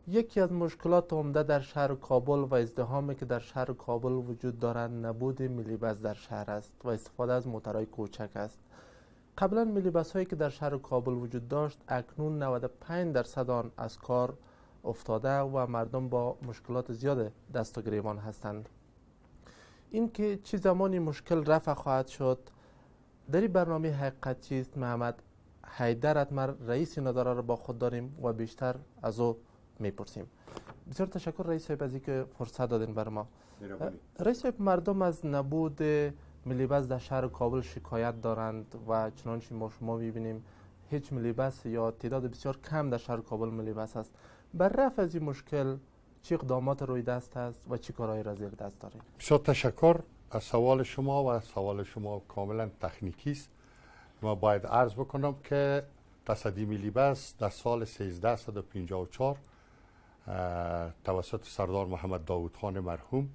یکی از مشکلات عمده در شهر کابل و ازدحامی که در شهر کابل وجود دارد نبود ملی بس در شهر است و استفاده از موترهای کوچک است. قبلا ملی بس هایی که در شهر کابل وجود داشت اکنون 95% آن از کار افتاده و مردم با مشکلات زیاد دست و گریبان هستند. این که چه زمانی مشکل رفع خواهد شد در این برنامه حقیقت چیست محمد حیدر اتمر رئیس این اداره را با خود داریم و بیشتر از او میپرسیم. بسیار تشکر رئیس صاحب از اینکه فرصت دادین بر ما. رئیس صاحب، مردم از نبود ملی بس در شهر کابل شکایت دارند و چنانچه ما شما میبینیم هیچ ملی بس یا تعداد بسیار کم در شهر کابل ملی بس است. بر رفع از این مشکل چه اقدامات روی دست است و چه کارهایی را زیر دست دارید؟ بسیار تشکر از سوال شما و سوال شما کاملا تکنیکی است. ما باید عرض بکنم که تصدی ملی بس در سال 1354 توسط سردار محمد داود خان مرحوم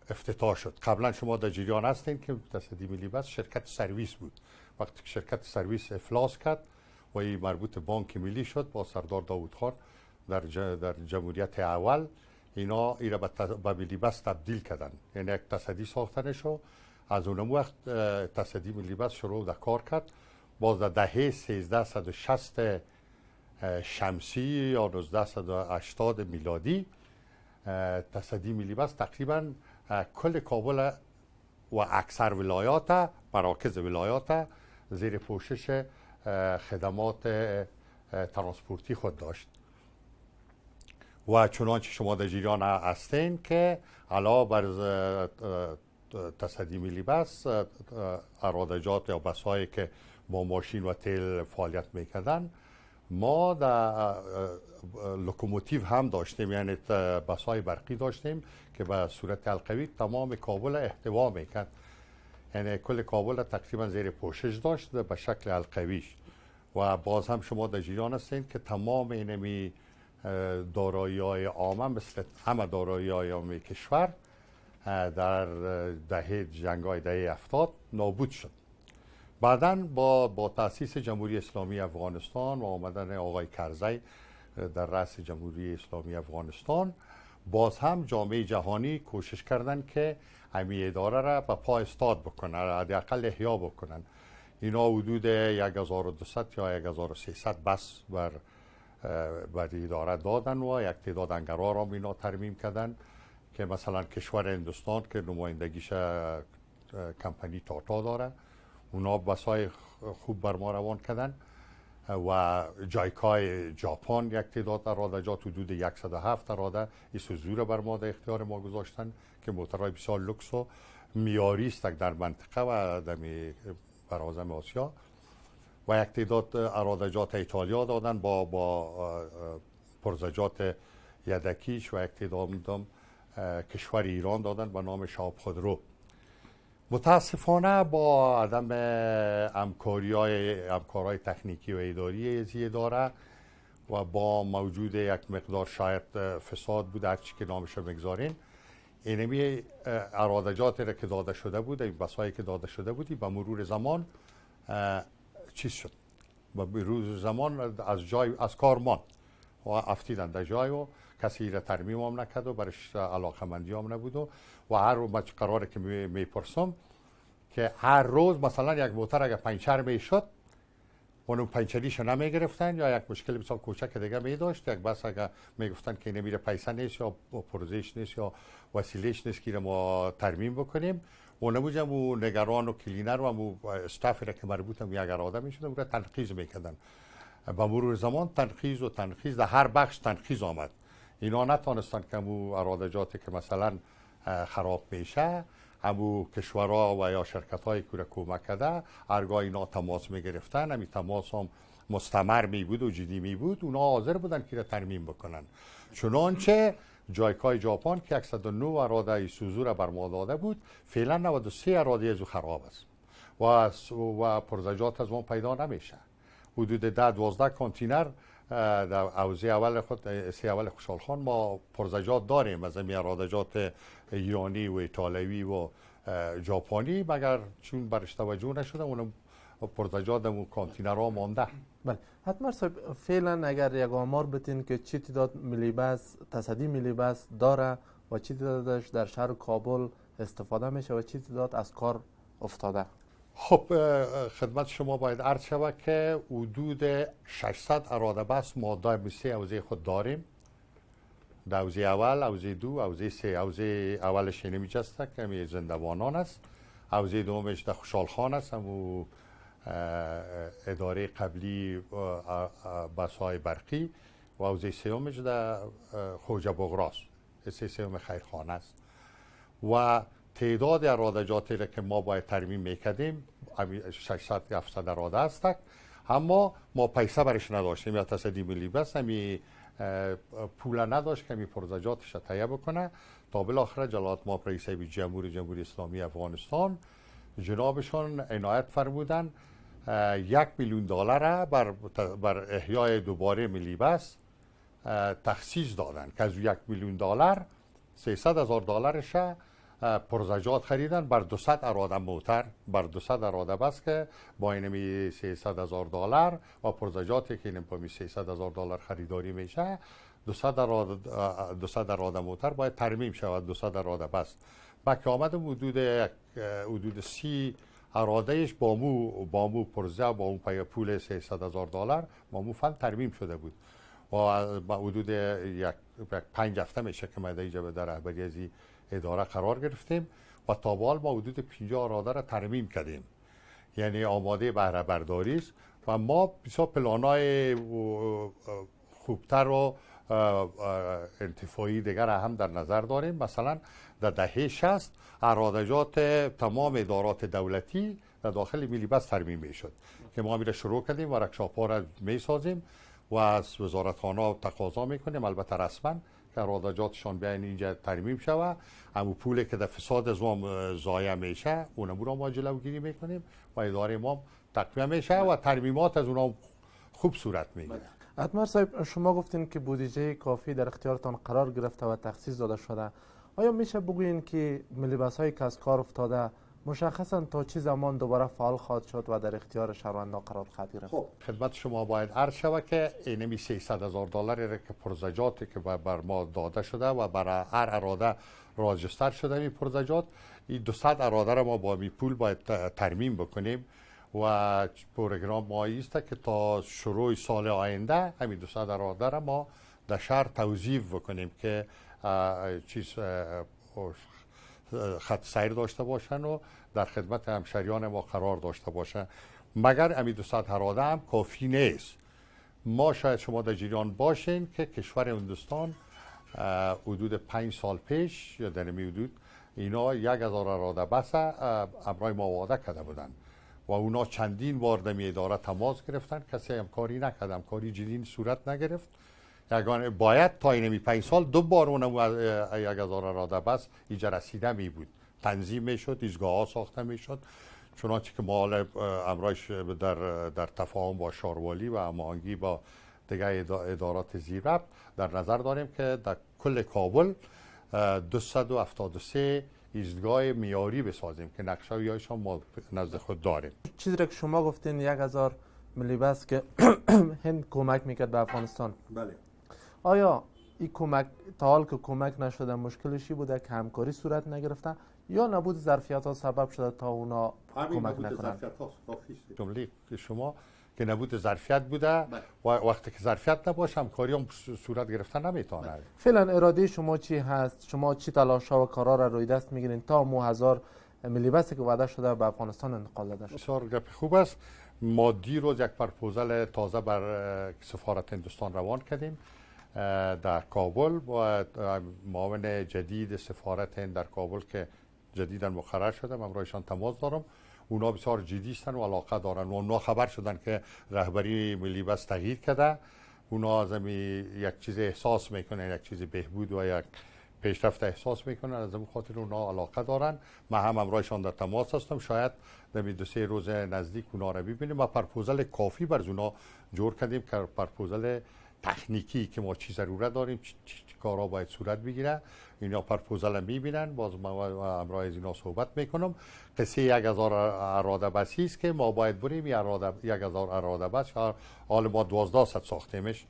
افتتاح شد. قبلا شما در جریان هستین که تصدی ملی بس شرکت سرویس بود. وقتی که شرکت سرویس افلاس کرد و این مربوط بانک ملی شد با سردار داود خان در جمهوریت اول، اینا را به ملی بس تبدیل کردن، یعنی یک تصدی ساختن شد. از اون وقت تصدی ملی بس شروع در کار کرد. باز در دهه 1360 شمسی یا 1980 میلادی تصدی ملی بس تقریبا کل کابل و اکثر ولایات، مراکز ولایات زیر پوشش خدمات ترانسپورتی خود داشت. و چنانچه شما در جریان هستین که علاوه بر تصدی ملی بس، ارادجات یا بسایی که با ماشین و تیل فعالیت میکردن، ما در لوکوموتیو هم داشتیم، یعنی بسای برقی داشتیم که به صورت القوی تمام کابل احتوا میکرد، یعنی کل کابل تقریبا زیر پوشش داشت به شکل القویش. و باز هم شما در جریان هستین که تمام اینمی دارایی های عامه مثل همه دارایی های عامه کشور در دهه جنگ‌های دهه 70 نابود شد. بعداً با تأسیس جمهوری اسلامی افغانستان و آمدن آقای کرزی در رأس جمهوری اسلامی افغانستان، باز هم جامعه جهانی کوشش کردند که همین اداره را به پا استاد بکنن، حداقل احیا بکنن. اینا حدود 1200 یا 1300 بس بر اداره دادن و یک تعداد انگرها را اینا ترمیم کردن که مثلا کشور هندوستان که نمایندگیش کمپانی تاتا داره، اونا بسای خوب بر ما روان کردن. و جایکای ژاپن یک تعداد ارادجات حدود 107 اراده ایسوزو را بر ما در اختیار ما گذاشتن که موترهای بسیار لوکس و معیاری است در منطقه و در برازم آسیا. و یک تعداد ارادجات ایتالیا دادن با پرزجات یدکیش و یک تعداد کشور ایران دادن به نام شاب خودرو. متاسفانه با عدم همکارهای تکنیکی و اداری از اداره و با موجود یک مقدار شاید فساد بود، هرچی که نامش رو بگذارین، اینمی ارادجاتی را که داده شده بود، این بسایی که داده شده بودی به مرور زمان چیز شد، به مرور زمان از کار ماند و افتیدن در جای و کسی را ترمیم هم نکرد و برش علاقه مندی هم نبود. و هر روز قراره که میپرسم که هر روز مثلا یک موتر اگر پنچر میشد اونو پنچریش نمیگرفتن یا یک مشکل بسیار کوچک دیگه میداشت، یک بس اگر میگفتن که نمیره پیسه نیست یا پروژهش نیست یا وسیلهش نیست که ما ترمیم بکنیم، اونموجم و نگران و کلینر و استافی را که مربوط هم یک اراده میشد اون را تنقیض میکردن. با مرور زمان تنقیض در هر بخش تنقیض آمد. اینا نتونستن که امو ارادجاتی که مثلا خراب میشه، امو کشورها و یا شرکت هایی که کمک کرده هرگاه اینا تماس میگرفتن، همین تماس هم مستمر می بود و جدی می بود، اونا حاضر بودن که را بکنن. چنانچه جایکای ژاپن که 109 اراده ایسوزو را بر ما داده بود، فعلا 93 اراده از او خراب است و پرزجات از ما پیدا نمیشه. حدود 10-12 کانتینر در حوزه اول خوشحال خان ما پرزجات داریم از این ارادجات ایرانی و ایتالوی و ژاپنی، مگر چون برش توجه نشده اون پرزجات و کانتینرها مانده. بله حتما صاحب فعلا اگر یک آمار بتین که چی تعداد ملی بس تصدی ملی بس داره و چی تعدادش در شهر کابل استفاده میشه و چی تعداد از کار افتاده؟ خب خدمت شما باید عرض شود که حدود 600 اراده بس ما در سه حوزه خود داریم. در حوزه اول، حوزه دو، حوزه سه. حوزه اولش نمیجسته که همی زندوانان است، حوزه دومش در خوشحالخان است، همو اداره قبلی بسای برقی، و حوزه سومش در خوجه بغراست، سوم خیرخانه است. و تعداد ارادجاتی را که ما باید ترمیم میکردیم 600-700 اراده است، اما ما پیسه برش نداشتیم. یا تصدی ملی بس همی پول نداشت که همی پروژه‌جاتش تهیه بکنه تا بالاخره جلالت مآب رئیس جمهوری اسلامی افغانستان جنابشون عنایت فرمودن $1,000,000 بر احیای دوباره ملی بس تخصیص دادن که از $1,000,000 $300,000 پرزجات خریدن بر 200 اراده موتر، بر 200 اراده بس که با اینمی $300,000 و پرزجاتی که اینم پامی $300,000 خریداری میشه 200 اراده موتر باید ترمیم شود. 200 اراده بس که آمده حدود 30 ارادهش با مو پرزه با اون پول $300,000 با مو فن ترمیم شده بود و با حدود 5 هفته میشه که ما اینجا در رهبری از اداره قرار گرفتیم و تا به حال ما حدود 50 اراده را ترمیم کردیم، یعنی آماده بهره برداری است و ما بسیار پلانای خوبتر و انتفاعی دیگر هم در نظر داریم. مثلا در دهه 60 ارادجات تمام ادارات دولتی در داخل ملی بس ترمیم میشد که ما میره شروع کردیم و ورکشاپ‌ها را میسازیم و از وزارتخانه تقاضا میکنیم، البته رسما، که ارادجاتشان بیاین اینجا ترمیم شود. همون پولی که در فساد از ما ضایع میشه اونم را ما جلوگیری میکنیم و اداره ما تقویه میشه و ترمیمات از اونها خوب صورت میگیره. اتمر صاحب شما گفتین که بودجه کافی در اختیارتان قرار گرفته و تخصیص داده شده. آیا میشه بگویین که ملی بس های که از کار افتاده مشخصا تا چه زمان دوباره فعال خواهد شد و در اختیار شهروندان قرار خواهد گرفت؟ خب خدمت شما باید عرض شود که اینمی $300,000 را که پرزجاتی که بر ما داده شده و برای هر اراده راجستر شده این پرزجات، این 200 اراده را ما با می پول باید ترمیم بکنیم و پروگرام ما است که تا شروع سال آینده همین 200 اراده را ما در شهر توظیف بکنیم که خط سیر داشته باشن و در خدمت همشهریان ما قرار داشته باشن. مگر همین 200 اراده هم کافی نیست. ما شاید شما در جریان باشین که کشور هندوستان حدود 5 سال پیش یا در این حدود اینا 1,000 اراده بس امرای ما وعده کرده بودن و اونا چندین بار دمی اداره تماس گرفتن، کسی هم کاری نکرد، هم کاری جدی صورت نگرفت. یگانه باید تا اینمی 5 سال 2 بار اونم 1,000 اراده بس اینجا رسیده می بود، تنظیم می شد، ایستگاه ها ساخته می شد، چنانچه که ما امرایش در تفاهم با شاروالی و هماهنگی با دیگر ادارات زیربط در نظر داریم که در کل کابل 273 ایستگاه میاری بسازیم که نقشه هایشان ما نزد خود داریم. چیزی که شما گفتین 1,000 ملی بس که هند کمک میکرد به افغانستان، بله، آیا این کمک تا حال که کمک نشده مشکلشی بوده که همکاری صورت نگرفته یا نبود ظرفیت ها سبب شده تا اونا کمک نکنن؟ جمله شما که نبود ظرفیت بوده و وقتی که ظرفیت نباشه همکاری هم صورت گرفتن نمیتونه. فعلا اراده شما چی هست؟ شما چی تلاش‌ها و کارا را روی دست میگیرین تا مو 1000 ملی بسی که وعده شده به افغانستان انتقال داده شد؟ بسیار گپ خوب است. ما دیروز یک پروپوزال تازه بر سفارت هندوستان روان کردیم در کابل و معاون جدید سفارت هند در کابل که جدیداً مقرر شده، من برایشان تماس دارم. اونا بسیار جدی هستن و علاقه دارن و اونا خبر شدن که رهبری ملی بس تغییر کرده. اونا از یک چیز احساس میکنن، یک چیز بهبود و یک پیشرفت احساس میکنن، از این خاطر اونا علاقه دارن. من هم امرایشان در تماس هستم، شاید در 2-3 روز نزدیک اونا رو ببینیم و پروپوزال کافی بر اونا جور کردیم که پروپوزال تکنیکی که ما چی ضرورت داریم، چی کارا باید صورت بگیره، اینا پرپوزل میبینن، باز ما همراه از اینا صحبت میکنم. قصه 1000 اراده بسی است که ما باید بریم 1000 اراده بس، حال ما 1200 ساختیمش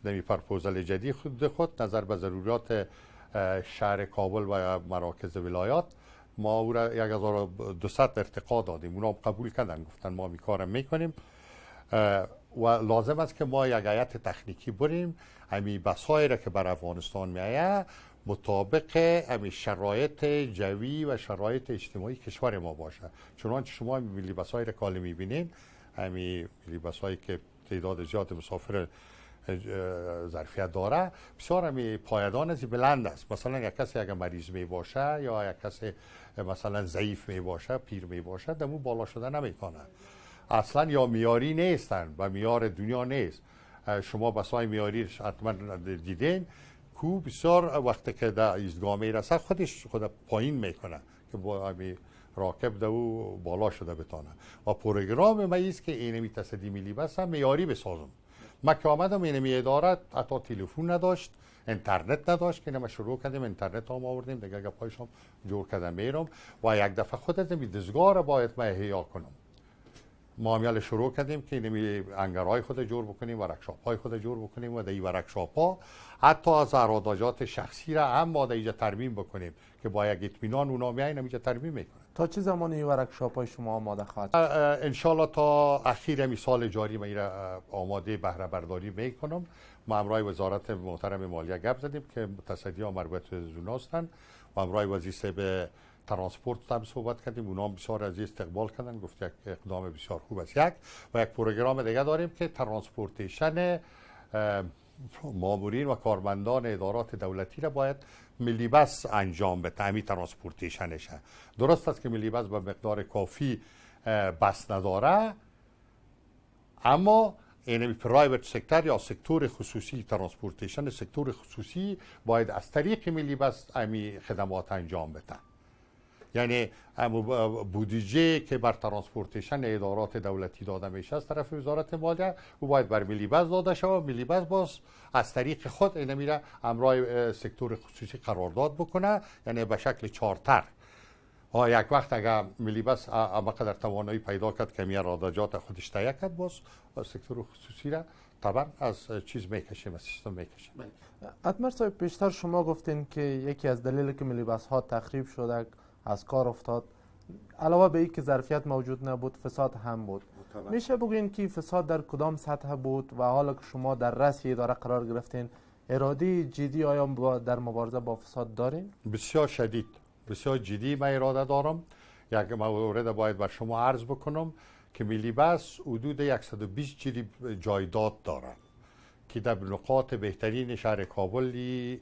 در پرپوزل جدید خود نظر به ضرورات شهر کابل و مراکز ولایات ما او را 1200 ارتقا دادیم، اونا قبول کردن، گفتن ما می کارم میکنیم و لازم است که ما یک هیئت تکنیکی بریم امی بسایی را که بر افغانستان میآید مطابق امی شرایط جوی و شرایط اجتماعی کشور ما باشه. چنانچه شما ملی بسایی را که میبینین، امی ملی بسایی که تعداد زیاد مسافر ظرفیت داره، بسیار همی پایدان از بلند است. مثلا یک کسی اگر مریض می باشه یا یک کسی مثلا ضعیف می باشه، پیر می باشه، دمو بالا شده نمیکنه اصلا، یا میاری نیستن و میار دنیا نیست. شما بسای میاری حتما دیدین کو بسیار وقتی که در ایستگاه میرسه خود پایین میکنه که با همی راکب دو بالا شده بتانه. و پروگرام ما ایست که اینمی تصدی ملی بس هم میاری بسازم. ما که آمدم اینمی ادارت حتی تلفن نداشت، اینترنت نداشت که ما شروع کردیم اینترنت هم آوردیم دیگه گپایش هم جور کردم میرم و یک دفعه خود از دستگاه را باید ما احیا کنم. ما همیال شروع کردیم که اینمی انگرهای خود جور بکنیم، ورکشاپ های خود جور بکنیم و در این ورکشاپ ها حتی از اراده شخصی را هم ما در اینجا ترمیم بکنیم که با یک اطمینان اونا میاین اینجا ترمیم میکنن. تا چه زمان این ورکشاپ های شما آماده خواهد؟ ان شاء الله تا اخیر می سال جاری ما این آماده بهره برداری میکنم. ما همراه وزارت محترم مالیه گپ زدیم که تصدی ها مربوط به اونا هستند و همراه وزیر به ترانسپورت هم صحبت کردیم، اونا بسیار از استقبال کردن، گفت یک اقدام بسیار خوب است. و یک پروگرام دیگه داریم که ترانسپورتیشن مامورین و کارمندان ادارات دولتی را باید ملی بس انجام به تعمید ترانسپورتیشنش. درست است که ملی بس به مقدار کافی بس نداره، اما این پرایوت سکتور یا سکتور خصوصی، ترانسپورتیشن سکتور خصوصی باید از طریق ملی بس امی خدمات انجام بده. یعنی بودجه که بر ترانسپورتیشن ادارات دولتی داده میشه از طرف وزارت مالیه او باید بر ملی بس داده شود. ملی بس باز از طریق خود این میره امرای سکتور خصوصی قرارداد بکنه، یعنی به شکل چارتر. یک وقت اگر ملی بس اما قدر توانایی پیدا کرد که میار رادجات خودش تهیه کرد، باز سکتور خصوصی را طبعا از چیز میکشیم، از سیستم میکشیم. اتمر صاحب، پیشتر شما گفتین که یکی از دلیل که ملی بس ها تخریب شده، از کار افتاد، علاوه به این که ظرفیت موجود نبود، فساد هم بود. میشه بگوین که فساد در کدام سطح بود و حالا که شما در رأس اداره قرار گرفتین، اراده جدی آیا در مبارزه با فساد دارین؟ بسیار شدید، بسیار جدی من اراده دارم. یک مورد باید بر شما عرض بکنم که ملی بس حدود 120 جری جایداد دارد که در نقاط بهترین شهر کابلی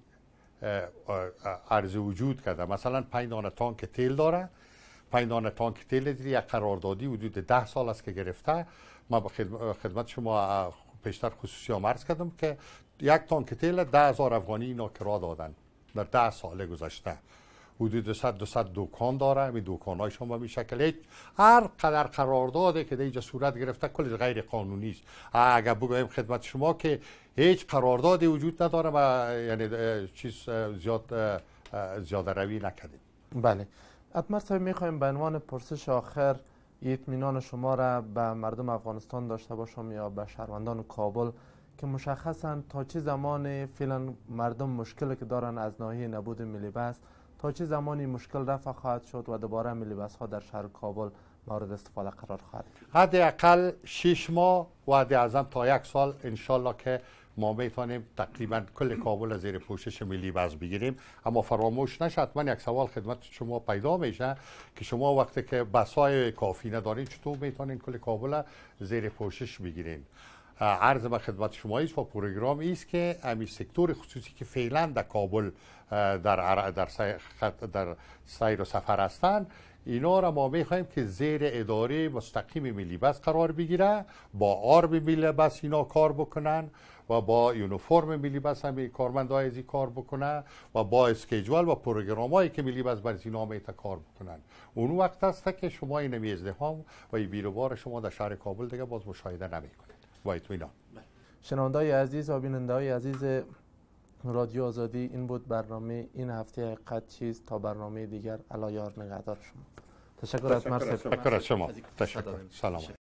عرض وجود کرده. مثلا 5 دانه تانک تیل داره، 5 دانه تانک تیل دیدی یک قراردادی حدود 10 سال است که گرفته. ما به خدمت شما پیشتر خصوصی هم عرض کردم که یک تانک تیل 10,000 افغانی اینا کرا دادن در 10 سال گذشته. حدود 200 دکان داره، همین دکان‌هایش هم به این شکل هر قدر قرارداده که در اینجا صورت گرفته کلش غیر قانونی است. اگر بگویم خدمت شما که هیچ قراردادی وجود نداره و یعنی چیز زیاده روی نکردیم. بله. اتمر صاحب، میخوایم به عنوان پرسش آخر اطمینان شما را به مردم افغانستان داشته باشم یا به شهروندان کابل که مشخصا تا چه زمان فعلا مردم مشکلی که دارن از ناحیه نبود ملی بس، تا چه زمانی مشکل رفع خواهد شد و دوباره ملی بس ها در شهر کابل مورد استفاده قرار خواهد گرفت؟ حداقل 6 ماه و حد اعظم تا 1 سال انشالله که ما میتونیم تقریبا کل کابل از زیر پوشش ملی بس بگیریم. اما فراموش نشه، حتما یک سوال خدمت شما پیدا میشه که شما وقتی که بسای کافی ندارین چطور میتونین کل کابل زیر پوشش بگیرین؟ عرض به خدمت شما است و پروگرام است که امی سکتور خصوصی که فعلا در کابل در سیر و سفر هستند، اینا را ما میخوایم که زیر اداره مستقیم ملی بس قرار بگیره، با آرم ملی بس اینا کار بکنن و با یونیفرم ملی بس هم کارمندای ازی کار بکنن و با اسکیجول و پروگرامایی که ملی بس بر اینا میته کار بکنن. اون وقت است که شما این ازدحام و بیروبار شما در شهر کابل دیگه باز مشاهده نمیکنید. با اطمینان. شنونده‌های عزیز و بیننده‌های عزیز رادیو آزادی، این بود برنامه این هفته حقیقت چیست. تا برنامه دیگر، الله یار نگهدار شما. تشکر از شما. تشکر. سلام.